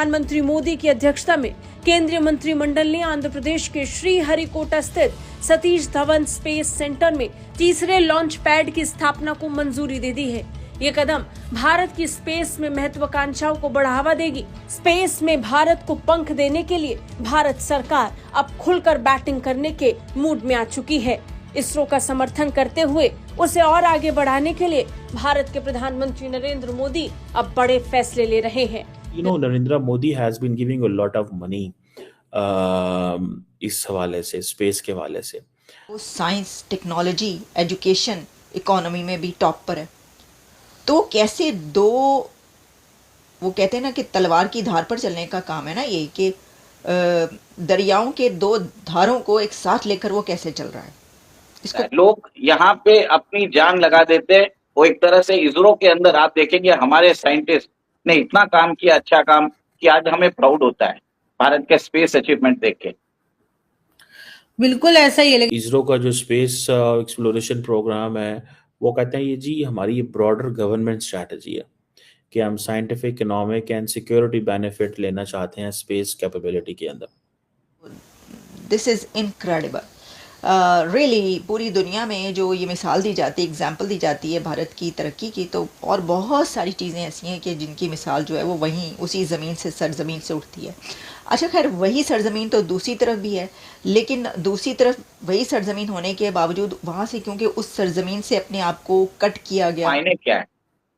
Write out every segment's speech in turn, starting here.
प्रधानमंत्री मोदी की अध्यक्षता में केंद्रीय मंत्रिमंडल ने आंध्र प्रदेश के श्रीहरिकोटा स्थित सतीश धवन स्पेस सेंटर में तीसरे लॉन्च पैड की स्थापना को मंजूरी दे दी है। ये कदम भारत की स्पेस में महत्वाकांक्षाओं को बढ़ावा देगी। स्पेस में भारत को पंख देने के लिए भारत सरकार अब खुलकर बैटिंग करने के मूड में आ चुकी है। इसरो का समर्थन करते हुए उसे और आगे बढ़ाने के लिए भारत के प्रधानमंत्री नरेंद्र मोदी अब बड़े फैसले ले रहे हैं। Narendra Modi has been giving a lot of money इस हवाले से, स्पेस के हवाले से। वो साइंस, टेक्नोलॉजी, एजुकेशन, इकोनॉमी में भी टॉप पर है। तो कैसे दो, वो कहते हैं ना कि तलवार की धार पर चलने का काम है ना ये, कि दरियाओं के दो धारों को एक साथ लेकर वो कैसे चल रहा है। इसको लोग यहाँ पे अपनी जान लगा देते हैं। वो एक तरह से इसरो के अंदर आप देखेंगे हमारे साइंटिस्ट ने इतना काम किया, अच्छा काम, कि आज हमें प्राउड होता है भारत के स्पेस अचीवमेंट देख के। बिल्कुल ऐसा ही है। इसरो का जो स्पेस एक्सप्लोरेशन प्रोग्राम है, वो कहते हैं ये जी हमारी ब्रॉडर गवर्नमेंट स्ट्रैटेजी है कि हम scientific, economic and security benefit लेना चाहते हैं स्पेस कैपेबिलिटी के अंदर। This is incredible really. पूरी दुनिया में जो ये मिसाल दी जाती है, एग्जाम्पल दी जाती है भारत की तरक्की की, तो और बहुत सारी चीज़ें ऐसी हैं कि जिनकी मिसाल जो है वो वहीं उसी ज़मीन से, सरजमीन से उठती है। अच्छा खैर, वही सरजमीन तो दूसरी तरफ भी है, लेकिन दूसरी तरफ वही सरजमीन होने के बावजूद वहाँ से क्योंकि उस सरजमीन से अपने आप को कट किया गया। मायने क्या है,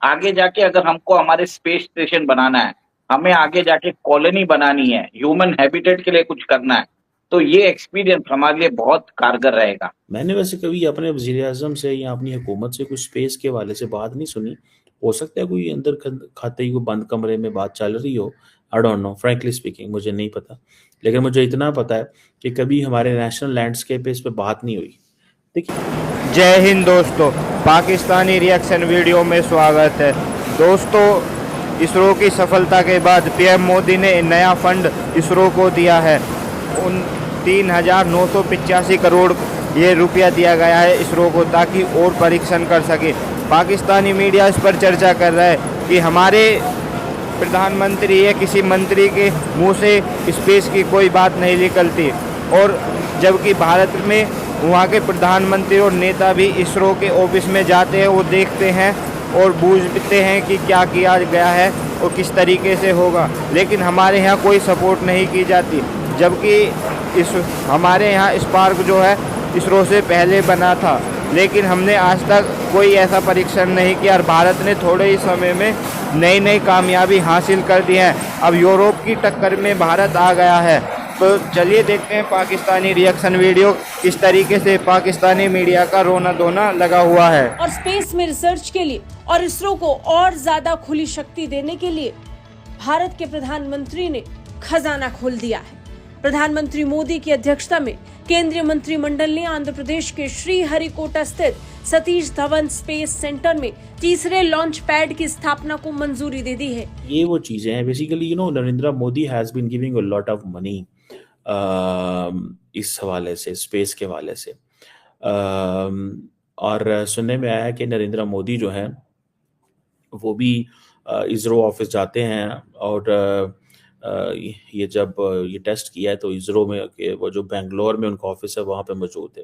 आगे जाके अगर हमको हमारे स्पेस स्टेशन बनाना है, हमें आगे जाके कॉलोनी बनानी है, ह्यूमन हैबिटेट के लिए कुछ करना है, तो ये एक्सपीरियंस हमारे लिए बहुत कारगर रहेगा। मैंने वैसे कभी अपने वज़ीर-ए-आज़म से या अपनी हुकूमत से कुछ स्पेस के हवाले से बात नहीं सुनी। हो सकता है कोई अंदर खाते ही कोई बंद कमरे में बात चल रही हो, I don't know, frankly speaking मुझे नहीं पता। लेकिन मुझे इतना पता है कि कभी हमारे नेशनल लैंडस्केप पे इस पे बात नहीं हुई। देखिए, जय हिंद दोस्तों, पाकिस्तानी रिएक्शन वीडियो में स्वागत है। दोस्तों, इसरो की सफलता के बाद पीएम मोदी ने नया फंड इसरो को दिया है। उन 3,985 करोड़ ये रुपया दिया गया है इसरो को, ताकि और परीक्षण कर सके। पाकिस्तानी मीडिया इस पर चर्चा कर रहा है कि हमारे प्रधानमंत्री या किसी मंत्री के मुंह से स्पेस की कोई बात नहीं निकलती, और जबकि भारत में वहाँ के प्रधानमंत्री और नेता भी इसरो के ऑफिस में जाते हैं, वो देखते हैं और बूझते हैं कि क्या किया गया है और किस तरीके से होगा। लेकिन हमारे यहाँ कोई सपोर्ट नहीं की जाती, जबकि हमारे यहाँ स्पार्क जो है इसरो से पहले बना था, लेकिन हमने आज तक कोई ऐसा परीक्षण नहीं किया। और भारत ने थोड़े ही समय में नई नई कामयाबी हासिल कर दी है। अब यूरोप की टक्कर में भारत आ गया है। तो चलिए देखते हैं पाकिस्तानी रिएक्शन वीडियो, किस तरीके से पाकिस्तानी मीडिया का रोना धोना लगा हुआ है। और स्पेस में रिसर्च के लिए और इसरो को और ज्यादा खुली शक्ति देने के लिए भारत के प्रधानमंत्री ने खजाना खोल दिया है। प्रधानमंत्री मोदी की अध्यक्षता में केंद्रीय मंत्रिमंडल ने आंध्र प्रदेश के श्रीहरिकोटा स्थित सतीश धवन स्पेस सेंटर में तीसरे लॉन्च पैड की स्थापना को मंजूरी दे दी है। ये वो चीजें हैं basically, Narendra Modi has been giving a lot of money इस हवाले से, स्पेस के हवाले से। और सुनने में आया कि नरेंद्र मोदी जो है वो भी इसरो ऑफिस जाते हैं, और ये जब ये टेस्ट किया है तो इसरो में वो जो बेंगलोर में उनका ऑफिस है वहाँ पे मौजूद है।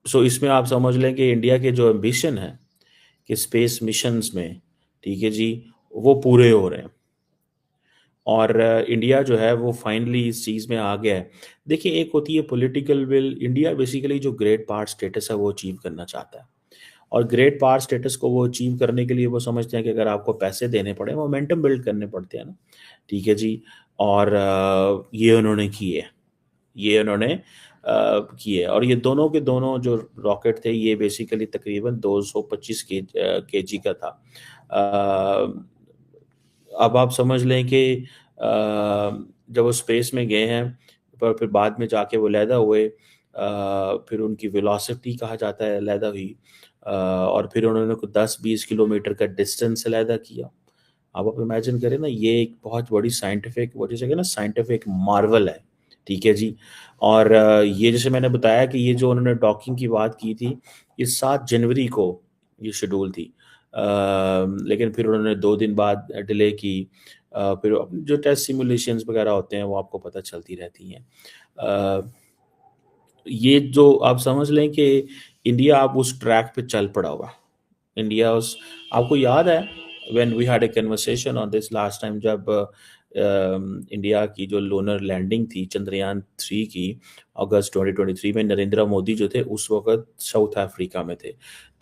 सो इसमें आप समझ लें कि इंडिया के जो एम्बिशन है कि स्पेस मिशंस में, ठीक है जी, वो पूरे हो रहे हैं, और इंडिया जो है वो फाइनली इस चीज़ में आ गया है। देखिए, एक होती है पॉलिटिकल विल। इंडिया बेसिकली जो ग्रेट पार्ट स्टेटस है वो अचीव करना चाहता है, और ग्रेट पार्ट स्टेटस को वो अचीव करने के लिए वो समझते हैं कि अगर आपको पैसे देने पड़े, मोमेंटम बिल्ड करने पड़ते हैं ना, ठीक है जी। और ये उन्होंने किए, और ये दोनों के दोनों जो रॉकेट थे ये बेसिकली तकरीबन 225 केजी का था। अब आप समझ लें कि जब वो स्पेस में गए हैं, पर फिर बाद में जाके वो लैदा हुए, फिर उनकी वेलोसिटी कहा जाता है लैदा हुई, और फिर उन्होंने 10-20 किलोमीटर का डिस्टेंस लैदा किया। अब आप इमेजिन करें ना, ये एक बहुत बड़ी साइंटिफिक, वो जैसे ना साइंटिफिक मार्वल है, ठीक है जी। और ये जैसे मैंने बताया कि ये जो उन्होंने डॉकिंग की बात की थी, ये 7 जनवरी को ये शेड्यूल थी। लेकिन फिर उन्होंने 2 दिन बाद डिले की। फिर जो टेस्ट सिमुलेशंस वगैरह होते हैं वो आपको पता चलती रहती हैं। ये जो आप समझ लें कि इंडिया अब उस ट्रैक पे चल पड़ा हुआ। इंडिया उस, आपको याद है when we had a conversation on this last time, जब इंडिया की जो लूनर लैंडिंग थी चंद्रयान 3 की अगस्त 2023 में, नरेंद्र मोदी जो थे उस वक्त साउथ अफ्रीका में थे।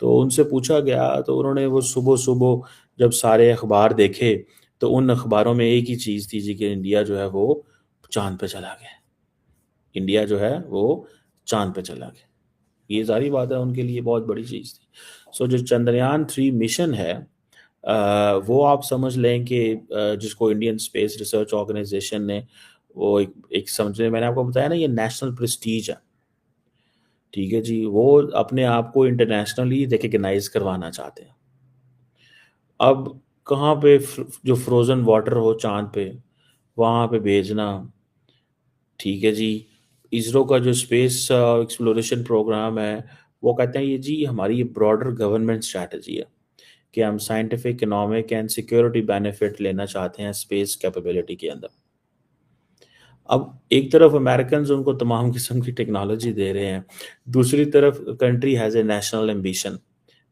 तो उनसे पूछा गया तो उन्होंने वो सुबह सुबह जब सारे अखबार देखे तो उन अखबारों में एक ही चीज़ थी जी कि इंडिया जो है वो चांद पे चला गया। इंडिया जो है वो चांद पे चला गया। ये सारी बात है, उनके लिए बहुत बड़ी चीज़ थी। सो जो चंद्रयान 3 मिशन है वो आप समझ लें कि जिसको इंडियन स्पेस रिसर्च ऑर्गेनाइजेशन ने वो एक समझे, मैंने आपको बताया ना ये नेशनल प्रेस्टीज है, ठीक है जी, वो अपने आप को इंटरनेशनली रिकग्नाइज करवाना चाहते हैं। अब कहाँ पे जो फ्रोजन वाटर हो चांद पे वहाँ पे भेजना, ठीक है जी। इसरो का जो स्पेस एक्सप्लोरेशन प्रोग्राम है वो कहते हैं ये जी हमारी ये ब्रॉडर गवर्नमेंट स्ट्रैटेजी है कि हम scientific, economic and security benefit लेना चाहते हैं स्पेस कैपेबिलिटी के अंदर। अब एक तरफ अमेरिकन उनको तमाम किस्म की टेक्नोलॉजी दे रहे हैं, दूसरी तरफ country has a national ambition,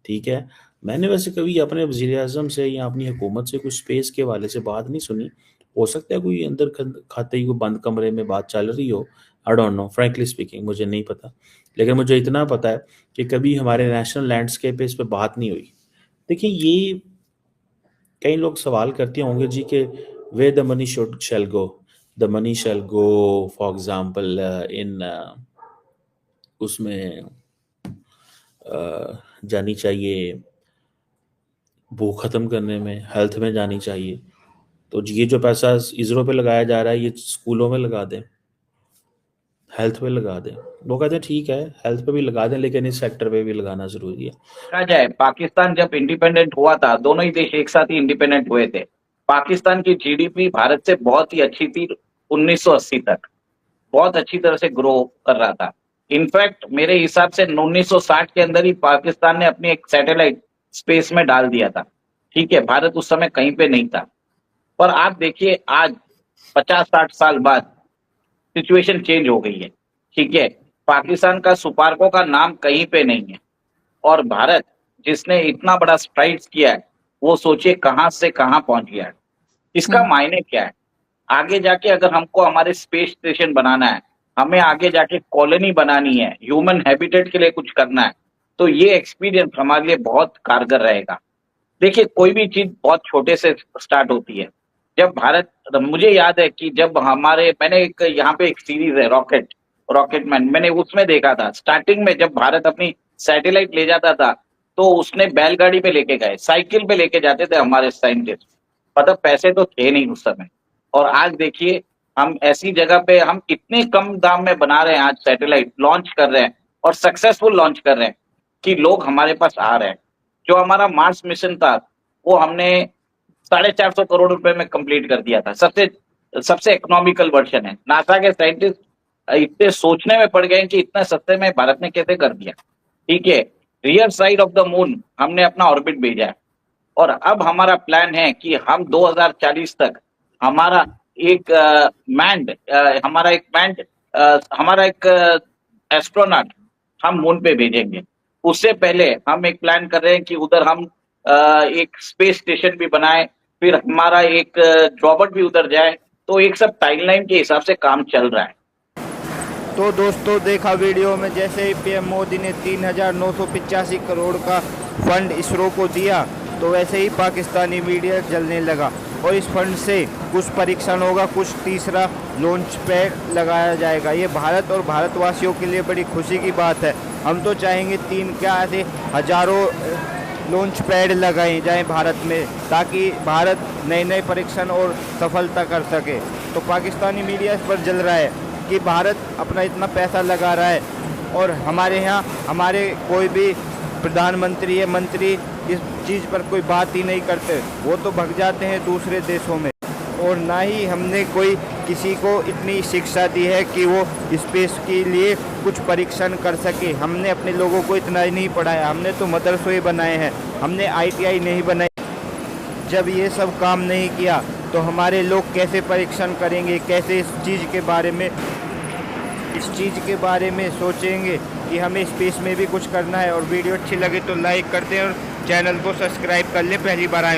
ठीक है। मैंने वैसे कभी अपने वज़ीर-ए-आज़म से या अपनी हुकूमत से कुछ स्पेस के हवाले से बात नहीं सुनी। हो सकता है कोई अंदर खाते ही कोई बंद कमरे में बात चल रही हो, I don't know, frankly speaking मुझे नहीं पता। लेकिन मुझे इतना पता है कि कभी हमारे नेशनल लैंडस्केप पे इस पे बात नहीं हुई। देखिए ये कई लोग सवाल करते होंगे जी कि way the money shall go, the money shall go for example in उसमें जानी चाहिए भूख ख़त्म करने में, हेल्थ में जानी चाहिए। तो ये जो पैसा इसरो पे लगाया जा रहा है ये स्कूलों में लगा दें, हेल्थ पे लगा दें। वो कहते हैं ठीक है हेल्थ पे भी लगा दें लेकिन इस सेक्टर पे भी लगाना ज़रूरी है। कहा जाए पाकिस्तान जब इंडिपेंडेंट हुआ था, दोनों ही देश एक साथ ही इंडिपेंडेंट हुए थे। पाकिस्तान की जीडीपी भारत से बहुत ही अच्छी थी 1980 तक, बहुत अच्छी तरह से ग्रो कर रहा था। इनफैक्ट मेरे हिसाब से 1960 के अंदर ही पाकिस्तान ने अपनी एक सैटेलाइट स्पेस में डाल दिया था, ठीक है। भारत उस समय कहीं पे नहीं था। पर आप देखिए आज 50-60 साल बाद सिचुएशन चेंज हो गई है, ठीक है। पाकिस्तान का सुपार्को का नाम कहीं पे नहीं है और भारत जिसने इतना बड़ा स्ट्राइड्स किया है वो सोचिए कहां से कहां पहुंच गया है। इसका मायने क्या है? आगे जाके अगर हमको हमारे स्पेस स्टेशन बनाना है, हमें आगे जाके कॉलोनी बनानी है, ह्यूमन हैबिटेट के लिए कुछ करना है, तो ये एक्सपीरियंस हमारे लिए बहुत कारगर रहेगा। देखिए कोई भी चीज बहुत छोटे से स्टार्ट होती है। जब भारत, मुझे याद है कि जब मैंने एक यहाँ पे एक सीरीज है रॉकेटमैन, मैंने उसमें देखा था स्टार्टिंग में जब भारत अपनी सैटेलाइट ले जाता था तो उसने बैलगाड़ी पे लेके गए, साइकिल पे लेके जाते थे हमारे साइंटिस्ट, मतलब पैसे तो थे नहीं उस समय। और आज देखिए हम ऐसी जगह पे हम इतने कम दाम में बना रहे हैं, आज सैटेलाइट लॉन्च कर रहे हैं और सक्सेसफुल लॉन्च कर रहे हैं कि लोग हमारे पास आ रहे हैं। जो हमारा मार्स मिशन था वो हमने 450 करोड़ रुपए में कंप्लीट कर दिया था। सबसे इकोनॉमिकल वर्जन है। नासा के साइंटिस्ट इतने सोचने में पड़ गए कि इतना सस्ते में भारत ने कैसे कर दिया, ठीक है। Rear side of the moon हमने अपना ऑर्बिट भेजा है और अब हमारा प्लान है कि हम 2040 तक हमारा एक एस्ट्रोनॉट हम मून पे भेजेंगे। उससे पहले हम एक प्लान कर रहे हैं कि उधर हम एक स्पेस स्टेशन भी बनाए, फिर हमारा एक रॉबोट भी उधर जाए। तो एक सब टाइमलाइन के हिसाब से काम चल रहा है। तो दोस्तों देखा वीडियो में, जैसे ही पीएम मोदी ने 3,985 करोड़ का फंड इसरो को दिया तो वैसे ही पाकिस्तानी मीडिया जलने लगा और इस फंड से कुछ परीक्षण होगा, कुछ तीसरा लॉन्च पैड लगाया जाएगा। ये भारत और भारतवासियों के लिए बड़ी खुशी की बात है। हम तो चाहेंगे 3 क्या ऐसे हजारों लॉन्च पैड लगाए जाएं भारत में, ताकि भारत नए नए परीक्षण और सफलता कर सके। तो पाकिस्तानी मीडिया इस पर जल रहा है कि भारत अपना इतना पैसा लगा रहा है और हमारे यहाँ हमारे कोई भी प्रधानमंत्री या मंत्री इस चीज़ पर कोई बात ही नहीं करते, वो तो भग जाते हैं दूसरे देशों में। और ना ही हमने कोई किसी को इतनी शिक्षा दी है कि वो स्पेस के लिए कुछ परीक्षण कर सके। हमने अपने लोगों को इतना ही नहीं पढ़ाया, हमने तो मदरसे बनाए हैं, हमने ITI नहीं बनाई। जब ये सब काम नहीं किया तो हमारे लोग कैसे परीक्षण करेंगे, कैसे इस चीज़ के बारे में सोचेंगे कि हमें स्पेस में भी कुछ करना है। और वीडियो अच्छी लगे तो लाइक कर दें और चैनल को सब्सक्राइब कर लें, पहली बार आए हो